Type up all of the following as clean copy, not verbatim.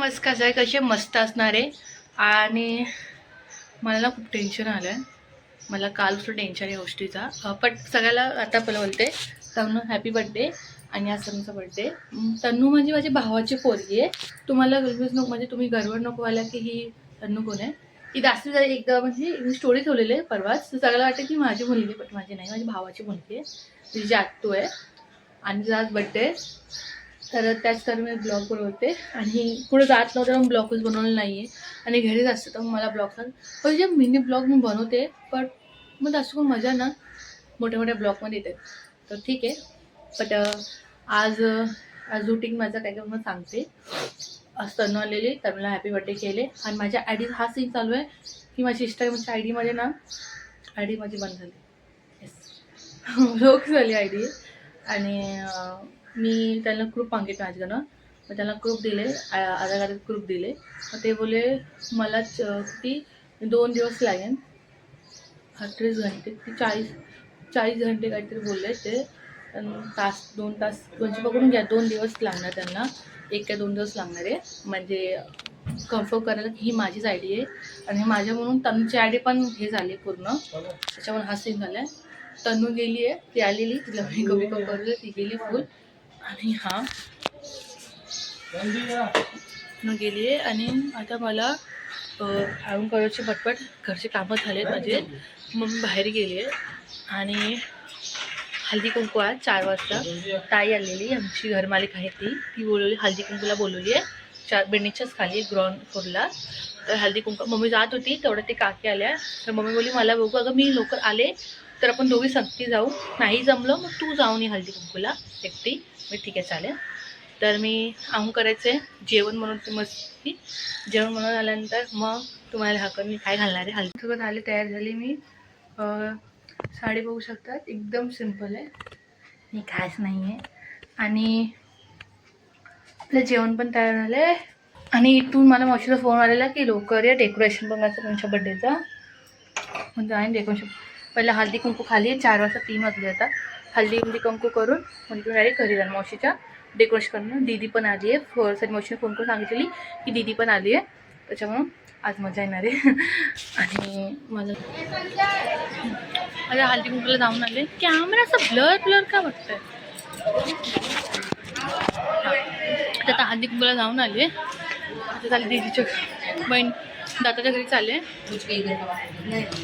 मस्त कसं आहे कसे मस्त असणार आहे. आणि मला ना खूप टेन्शन आलं आहे. मला कालपासून टेन्शन आहे गोष्टीचा. पण सगळ्याला आता पहिलं बोलते तन्नू हॅपी बड्डे. आणि आज तन्नूचा बड्डे. तन्नू म्हणजे माझ्या भावाची पोरगी आहे. तुम्हाला नको म्हणजे तुम्ही गर्व नको व्हायला की ही तन्नू कोण आहे. ती जास्तीत जास्त एकदा म्हणजे मी स्टोरी ठेवलेली आहे परवाच. तर सगळ्याला वाटतं की माझी मुलगी पण माझी नाही, माझ्या भावाची मुलगी आहे. तिची आत्तू आहे आणि तिचा आज बड्डे. तर त्याच कारण मी ब्लॉग बनवते आणि पुढे जात नव्हतं मग ब्लॉगच बनवलं नाही आहे. आणि घरीच असते तर मला ब्लॉग म्हणजे मिनी ब्लॉग मी बनवते पण मग असं पण मजा ना मोठ्या मोठ्या ब्लॉगमध्ये येते. तर ठीक आहे. बट आज आज रुटीन माझं काय काय मग सांगते. आज तन्नू आलेली, तन्नूला हॅपी बर्थडे केले. आणि माझ्या आय डी हा सीन चालू आहे की माझी इंस्टाग्रामच्या आय डीमध्ये ना आय डी माझी बंद झाली. येस लोक झाली आय डी. आणि मी त्यांना ग्रुप मागितलं माझ्याकडनं. मग त्यांना ग्रुप दिले, आधार कार्ड ग्रुप दिले. मग ते बोले मला किती 2 दिवस लागेल, 38 घंटे की 40 घंटे काहीतरी बोलले ते. तास 2 तास म्हणजे पकडून घ्या 2 दिवस लागणार त्यांना. 1 का 2 दिवस लागणार आहे म्हणजे कन्फर्म करायला की ही माझीच आय डी आहे. आणि माझ्या म्हणून तन्नूची आय डी पण हे झाली पूर्ण. त्याच्यामुळे हा सीन झाला आहे. तन्नू गेली आहे, ती आलेली, तिला मेकअप बिकअप करले, ती गेली फुल. आणि हा गेली आहे. आणि आता मला आवून करायची पटपट घरचे कामं झाले माझे. मग मी बाहेर गेली आहे. आणि हल्दी कुंकू आहे 4 वाजता. ताई आलेली आमची घरमालिक आहे ती बोलवली, हल्दी कुंकूला बोलवली आहे. 4 बिल्डिंगच्याच खाली ग्राउंड फ्लोरला. तर हल्दी कुंकू मम्मी जात होती तेवढं ते काकी आल्या. तर मम्मी बोलली मला बघू अगं मी लवकर आले तर आपण दोघी सक्ती जाऊ, नाही जमलं मग तू जाऊन ये हल्दी कुंकूला एकटी. मी ठीक आहे चालेल. तर मी आंघोळ करायचं आहे, जेवण बनवते मस्ती. जेवण बनवून आल्यानंतर मग तुम्हाला हाकत मी काय घालणार आहे. हल्दी सगळं झाले, तयार झाली मी. साडी बघू शकतात एकदम सिंपल आहे, मी खास नाही आहे. आणि आपलं जेवण पण तयार झालं आहे. आणि इथून मला मावशीचा फोन आलेला की लवकर या डेकोरेशन बघायचं तुमच्या बड्डेचा. म्हणजे आहे डेकोरेशन. पहिला हळदी कुंकू खाली आहे, 4 वाजता 3 वाजले आता. हल्दी कुंकू करून म्हणजे डायरेक्ट घरी जाणार मावशीच्या डेकोरेशन करणं. दीदी पण आली आहे, फोरसाठी मावशीने फोन करून सांगितलेली की दीदी पण आली आहे. त्याच्यामुळं आज मजा येणार आहे. आणि मला माझ्या हल्दी कुंकूला जाऊन आले. कॅमेरा असं ब्लर ब्लर का वाटतंय. आता हल्दी कुंकूला जाऊन आले. आता चालले दीदीच्या बहीण दादाच्या घरी चालले.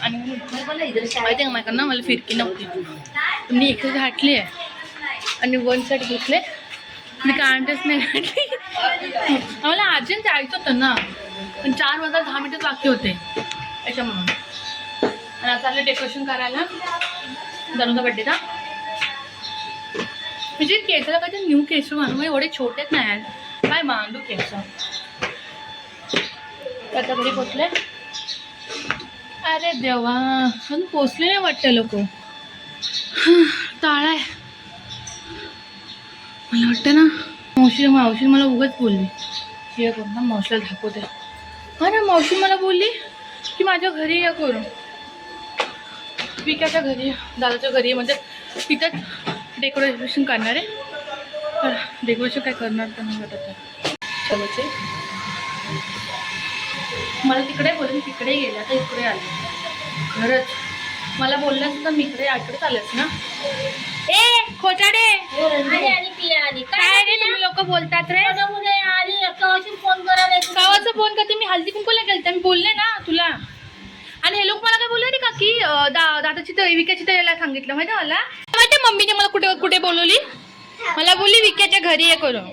आणि माहिती आहे का माझ्याकडनं मला फिरकी नव्हती, मी एक घातली आहे आणि 1 साईड घेतले. मी कांडच नाही घातली. आम्हाला अर्जंट जायचं होतं ना, पण 4 वाजता 10 मिनिटच बाकी होते त्याच्यामुळं. आणि आता आलं डेकोरेशन करायला तन्नूचा बड्डेचा. म्हणजे केसाला काहीतरी न्यू केस बांधू, एवढे छोटेच नाही आहेत काय बांधू केस. आता घरी पोचले. अरे देवा अजून पोचले नाही वाटतं लोक. टाळा आहे मला वाटतं ना. मावशी मला उगाच बोलली हे करू ना, मावशीला दाखवते. हा ना मावशी मला बोलली की माझ्या घरी या करू, विकाच्या घरी दादाच्या घरी, म्हणजे तिथंच डेकोरेशन करणार आहे. डेकोरेशन काय करणार तर नाही वाटत. चलोचे मला तिकडे बोलून तिकडे गेले, आता इकडे आले. खरंच मला बोलल्यास तर मी इकडे आठवत आलेच ना. ए खोटाडे काय रे तुम्ही लोक बोलतात रे. गावाचा फोन करते मी, हल्दी कुंकूला गेलते मी बोलले ना तुला. आणि हे लोक मला काय बोलले का की दादाची तर विक्याची तयारीला सांगितलं माहिती मला. माहिती मम्मीने मला कुठे कुठे बोलवली, मला बोलली विक्याच्या घरी ये करून.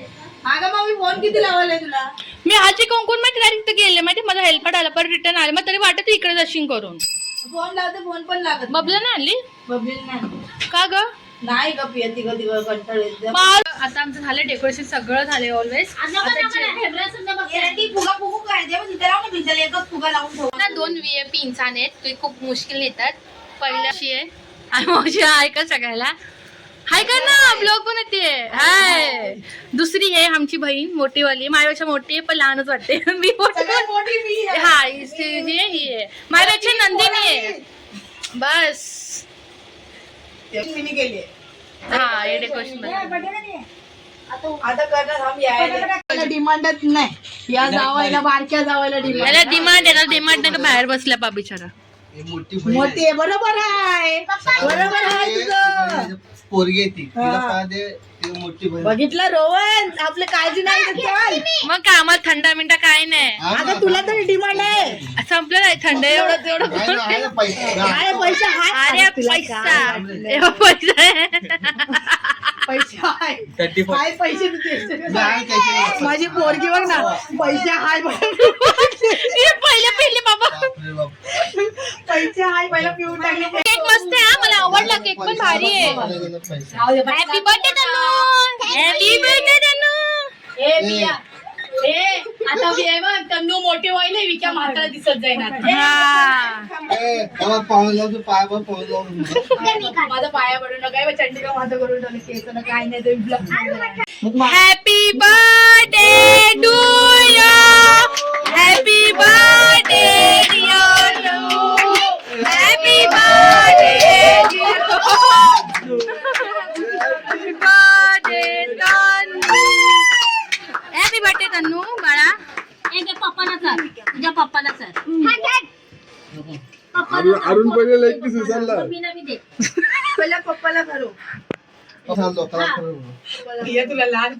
फोन किती लावलाय तुला. मी हल्दी कुंकून माहिती डायरेक्ट गेले माहिती, माझा हेल्प कार्ड आला परत रिटर्न आले. मग तरी वाटत इकडे दर्शन करून फोन लावते, फोन पण लागत. बबला नाही आली. बबली नाही का ग. नाही ग पिया ती कधी कंटाळ येते. आता आमचं झालं डेकोरेशन सगळं झाले ऑलवेज. फुगा फुगू काय दे तिथे लावून भिजल एकच फुगा लावून ठेव ना. 2 VIP इंसान आहेत ते खूप मुश्किल येतात. पहिल्याशी आहे आणि मावशी आहे का सगळ्याला हाय का ना, ब्लॉग पण येते. हाय दुसरी आहे आमची बहीण मोठीवाली, माझ्यापेक्षा मोठी आहे पण लहानच वाटते. मी मोठी हा ही आहे माझ्यापेक्षा नंदिनी आहे बस. केली हा हे डेकोरेशन आता करणार आम्ही यायला डिमांडच नाही या जावायला बारक्या जावायला डिमांड त्याला डिमांड आहे ना, डिमांड नाही का बाहेर बसला पा बिचारा. मोठी आहे बरोबर आहे बरोबर आहे तुझं पोरगी ती तिला पाहते ती मोठी बहीण. बघितलं रोहन आपलं काळजी नाही घेत चल. मग काय आम्हाला थंडा मिंटा काय नाही, आता तुला तरी डिमांड आहे संपलं नाही थंड एवढं आहे ना, आहे ना पैसे. काय पैसे अरे हाय तुला पैसा काय? एवढा पैसा आहे. पैसे हाय 35. हाय पैसे तुझे नाही, त्याचे नाही. माझी पोरगी बघ ना पैसे हाय हे पहिले पिले बाबा. बापरे बाप. पैसे हाय पहिला पिऊन टाकले केक मस्त आहे हा, मला आवडला केक पण भारी आहे. पैसे. Happy birthday Tannu, happy birthday Tannu. ए बिया ए आता बी आहे बघ तन्नू मोठी व्हायला विक्या मात्र दिसत जाईना हा ए, तेव्हा पाहून जाऊ तू पाय बघ, पाहून जाऊ. माझा पाया पडून काय चंडीला माझं करून ठेवलं केस काय नाही ते blog happy birthday to you, happy birthday dear you, happy birthday happy birthday Tannu बाळा. पप्पाला सर तुझ्या पप्पाला सर अरुण पहिले लाईक की सुसारला. पहिला पप्पाला करू चालतो, करा, करा. ये तुला लहान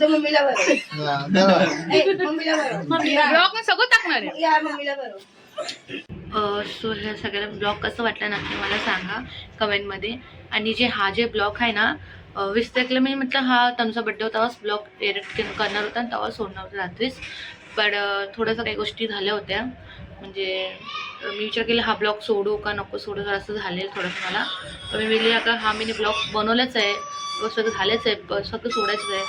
मम्मीला बरं हा, करा. मम्मीला बरं ब्लॉग मध्ये सगळं टाकणार आहे. या मम्मीला बरं सो ह्या सगळ्याला ब्लॉग कसं वाटलं नक्की मला सांगा कमेंटमध्ये. आणि हा जे ब्लॉग आहे ना 20 तारखेला मी म्हटलं हा तनुचा बड्डे होता तेव्हाच ब्लॉग एडिट करणार होता आणि तेव्हा सोडणार होतं रात्रीच. पण थोडंसं काही गोष्टी झाल्या होत्या, म्हणजे मी विचार केला हा ब्लॉग सोडू का नको सोडू, जर असं झालेलं थोडंसं मला. तर मी वेगळी आता हा मी ब्लॉग बनवलाच आहे, सगळं झालेच आहे, सगळं सोडायचं आहे.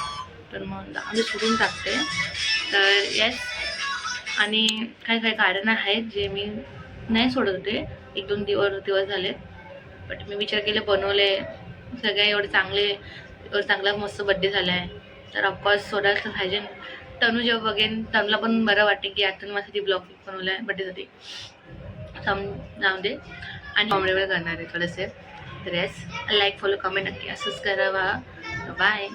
तर मग आम्ही सोडून टाकते. तर येस, आणि काही काही कारणं आहेत जे मी नाही सोडत होते, 1-2 दिवस झाले. बट मी विचार केले बनवले सगळे एवढे चांगला मस्त बड्डे झाला आहे, तर ऑफकोर्स सोडायला तर पाहिजे. तनू जेव्हा बघेन तनूला पण बरं वाटेल की आता माझ्यासाठी ब्लॉग बनवला आहे बड्डेसाठी, जाऊन दे. आणि कॉमेडी करणार आहे थोडेसे. तर येस, लाईक फॉलो कमेंट नक्की असंच करा. बाय.